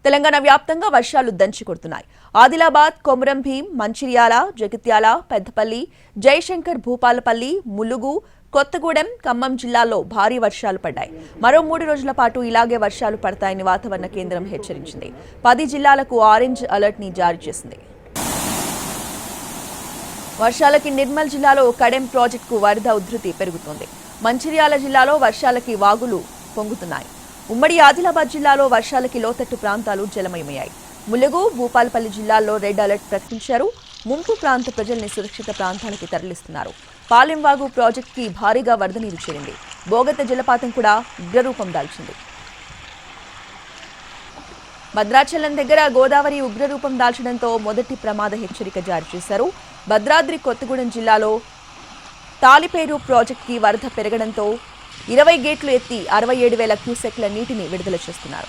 తెలంగాణ వ్యాప్తంగా వర్షాలు దంచుకొడుతున్నాయి. ఆదిలాబాద్, కొమరం భీం, మంచిర్యాల, జగిత్యాల, పెద్దపల్లి, జయశంకర్ భూపాలపల్లి, ములుగు, కొత్తగూడెం, ఖమ్మం జిల్లాల్లో భారీ వర్షాలు పడ్డాయి. మరో 3 రోజుల పాటు ఇలాగే వర్షాలు పడతాయని వాతావరణ కేంద్రం హెచ్చరించింది. 10 జిల్లాలకు ఆరెంజ్ అలర్ట్ ని జారీ చేసింది. వర్షాలకి నిర్మల్ జిల్లాలో కడెం ప్రాజెక్టుకు వరద ఉధృతి పెరుగుతోంది. మంచిర్యాల జిల్లాలో వర్షాలకి వాగులు పొంగుతున్నాయి. ఉమ్మడి ఆదిలాబాద్ జిల్లాలో వర్షాలకి లోతట్టు ప్రాంతాలు జలమయమయ్యాయి. ములుగు, భూపాలపల్లి జిల్లాల్లో రెడ్ అలర్ట్ ప్రకటించారు. ముంపు ప్రాంత ప్రజల్ని సురక్షిత ప్రాంతాలకి తరలిస్తున్నారు. పాలెంవాగు ప్రాజెక్టుకి భారీగా వరద నీరు చేరింది. బోగత జలపాతం కూడా ఉగ్రరూపం దాల్చింది. భద్రాచలం దగ్గర గోదావరి ఉగ్రరూపం దాల్చడంతో మొదటి ప్రమాద హెచ్చరిక జారీ చేశారు. భద్రాద్రి కొత్తగూడెం జిల్లాలో తాలిపేరు ప్రాజెక్టుకి వరద పెరగడంతో 20 గేట్లు ఎత్తి 67,000 క్యూసెక్ల నీటిని విడుదల చేస్తున్నారు.